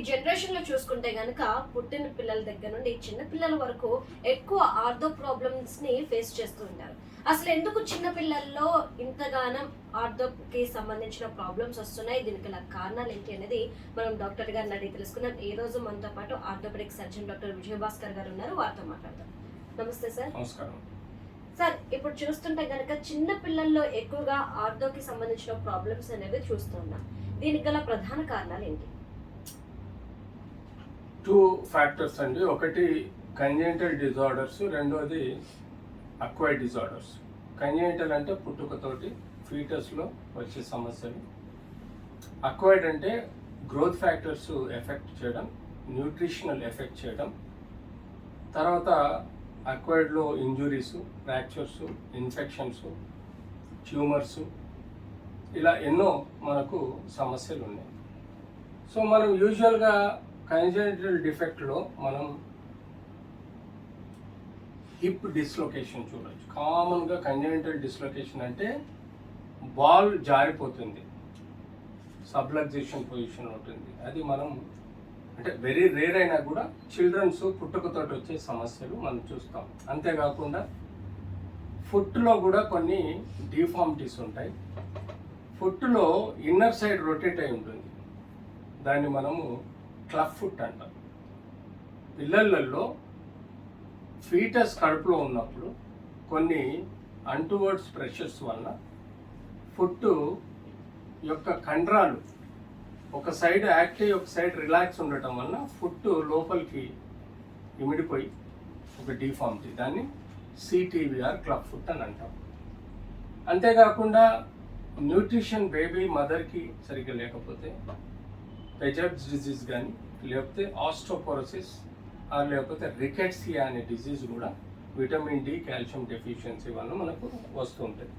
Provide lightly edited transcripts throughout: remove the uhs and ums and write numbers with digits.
Generation లో చూసుకుంటే గనక పుట్టిన పిల్లల దగ్గర నుండి చిన్న పిల్లల వరకు ఎక్కువ ఆర్థో ప్రాబ్లమ్స్ ని ఫేస్ చేస్తూ ఉంటారు. అసలు ఎందుకు చిన్న పిల్లల్లో ఇంతగానం ఆర్థోకి సంబంధించిన ప్రాబ్లమ్స్ వస్తున్నాయి, దీనికి గల కారణాలు ఏంటి అనేది మనం డాక్టర్ గారిని అడిగి తెలుసుకున్నాం. ఈ రోజు మనతో పాటు ఆర్థోపెడిక్ సర్జన్ డాక్టర్ విజయభాస్కర్ గారు ఉన్నారు, వారితో మాట్లాడతాం. నమస్తే సార్. నమస్కారం సార్, ఇప్పుడు చూస్తుంటే గనక చిన్న పిల్లల్లో ఎక్కువగా ఆర్థోకి సంబంధించిన ప్రాబ్లమ్స్ అనేవి చూస్తున్నాం. దీనికి గల ప్రధాన కారణాలు ఏంటి? 2 ఫ్యాక్టర్స్ అండి. ఒకటి కంజెంటల్ డిజార్డర్స్, రెండోది అక్వైర్డ్ డిజార్డర్స్. కంజెంటల్ అంటే పుట్టుకతోటి ఫీటస్లో వచ్చే సమస్యలు. అక్వైర్డ్ అంటే గ్రోత్ ఫ్యాక్టర్స్ ఎఫెక్ట్ చేయడం, న్యూట్రిషనల్ ఎఫెక్ట్ చేయడం. తర్వాత అక్వైర్డ్లో ఇంజురీస్, ఫ్రాక్చర్స్, ఇన్ఫెక్షన్స్, ట్యూమర్స్, ఇలా ఎన్నో మనకు సమస్యలు ఉన్నాయి. సో మనం యూజువల్గా కంజెంటల్ డిఫెక్ట్లో మనం హిప్ డిస్లొకేషన్ చూడవచ్చు. కామన్గా కంజెంటల్ డిస్లొకేషన్ అంటే బాల్ జారిపోతుంది, సబ్లక్సేషన్ పొజిషన్ ఉంటుంది. అది మనం అంటే వెరీ రేర్ అయినా కూడా చిల్డ్రన్స్ పుట్టుకతో వచ్చే సమస్యలు మనం చూస్తాం. అంతేకాకుండా ఫుట్లో కూడా కొన్ని డిఫార్మిటీస్ ఉంటాయి. ఫుట్లో ఇన్నర్ సైడ్ రొటేట్ అయి ఉంటుంది, దాన్ని మనము క్లబ్ ఫుట్ అంటాం. పిల్లలలో ఫీటస్ కడుపులో ఉన్నప్పుడు కొన్ని అన్టువర్డ్స్ ప్రెషర్స్ వలన ఫుట్ యొక్క కండరాలు ఒక సైడ్ యాక్టివ్, ఒక సైడ్ రిలాక్స్ ఉండటం వలన ఫుట్ లోపలికి ఇమిడిపోయి ఒక డిఫార్మిటీ, దాన్ని సిటీవీఆర్ క్లబ్ ఫుట్ అని అంటాం. అంతేకాకుండా న్యూట్రిషన్ బేబీ మదర్కి సరిగ్గా లేకపోతే పెజర్స్ డిజీజ్ కానీ, లేకపోతే ఆస్టోపోరోసిస్, లేకపోతే రికెట్సియా అనే డిజీజ్ కూడా విటమిన్ డి, కాల్షియం డెఫిషియన్సీ వల్ల మనకు వస్తూ ఉంటుంది.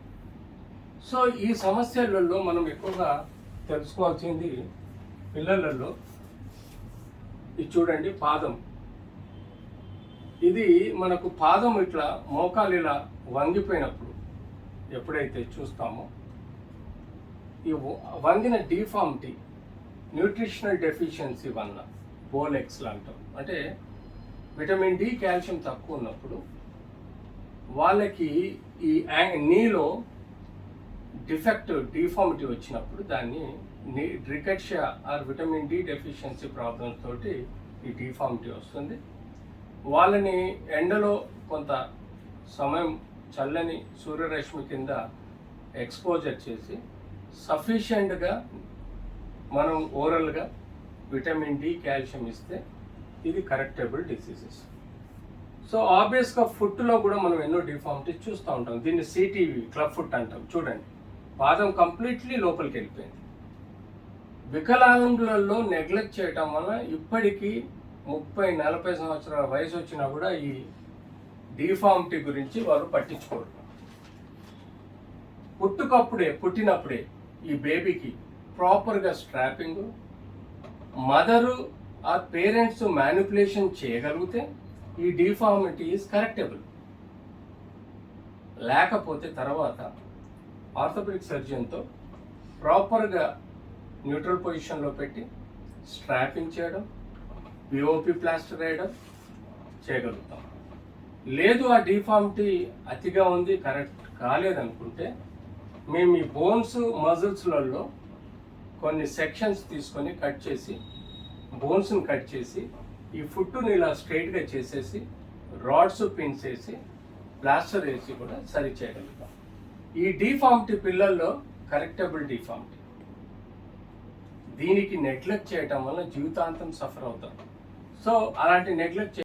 సో ఈ సమస్యలలో మనం ఎక్కువగా తెలుసుకోవాల్సింది పిల్లలలో ఇది చూడండి, పాదం. ఇది మనకు పాదం ఇట్లా మోకాలు ఇలా వంగిపోయినప్పుడు ఎప్పుడైతే చూస్తామో ఈ వంగిన డిఫార్మిటీ న్యూట్రిషనల్ డెఫిషియన్సీ వలన బోలెక్స్ అంటాం. అంటే విటమిన్ డి, కాల్షియం తక్కువ ఉన్నప్పుడు వాళ్ళకి ఈ నీలో డిఫెక్ట్, డిఫార్మిటీ వచ్చినప్పుడు దాన్ని rickettsia or vitamin D deficiency problems తోటి ఈ డిఫార్మిటీ వస్తుంది. వాళ్ళని ఎండలో కొంత సమయం చల్లని సూర్యరశ్మి కింద ఎక్స్పోజర్ చేసి సఫిషియెంట్గా మనం ఓరల్గా విటమిన్ డి, కాల్షియం ఇస్తే ఇది కరెక్టబుల్ డిసీజెస్. సో ఆబ్వియస్గా ఫుట్లో కూడా మనం ఎన్నో డిఫార్మిటీస్ చూస్తూ ఉంటాం. దీన్ని సిటీవీ క్లబ్ ఫుట్ అంటాం. చూడండి, పాదం కంప్లీట్లీ లోపలికి వెళ్ళిపోయింది. వికలాంగులలో నెగ్లెక్ట్ చేయటం వల్ల ఇప్పటికీ 30-40 సంవత్సరాల వయసు వచ్చినా కూడా ఈ డిఫార్మిటీ గురించి వారు పట్టించుకోరు. పుట్టినప్పుడే ఈ బేబీకి ప్రాపర్గా స్ట్రాపింగ్, మదరు ఆ పేరెంట్స్ మ్యానిపులేషన్ చేయగలిగితే ఈ డిఫార్మిటీ ఈజ్ కరెక్టబుల్. లేకపోతే తర్వాత ఆర్థోపెడిక్ సర్జన్తో ప్రాపర్గా న్యూట్రల్ పొజిషన్లో పెట్టి స్ట్రాపింగ్ చేయడం, పిఓపి ప్లాస్టర్ వేయడం చేయగలుగుతాం. లేదు ఆ డిఫార్మిటీ అతిగా ఉంది, కరెక్ట్ కాలేదనుకుంటే మేము ఈ బోన్స్, మజిల్స్లలో కొన్ని సెక్షన్స్ తీసుకొని కట్ చేసి, బోన్స్ని కట్ చేసి ఈ ఫుట్ని ఇలా స్ట్రైట్గా చేసేసి రాడ్స్, పిన్స్ వేసి ప్లాస్టర్ వేసి కూడా సరి చేయగలుగుతాం. ఈ డిఫార్మిటీ పిల్లల్లో కరెక్టబుల్ డిఫార్మిటీ. దీనికి నెగ్లెక్ట్ చేయటం వల్ల జీవితాంతం సఫర్ అవుతాం. సో అలాంటి నెగ్లెక్ట్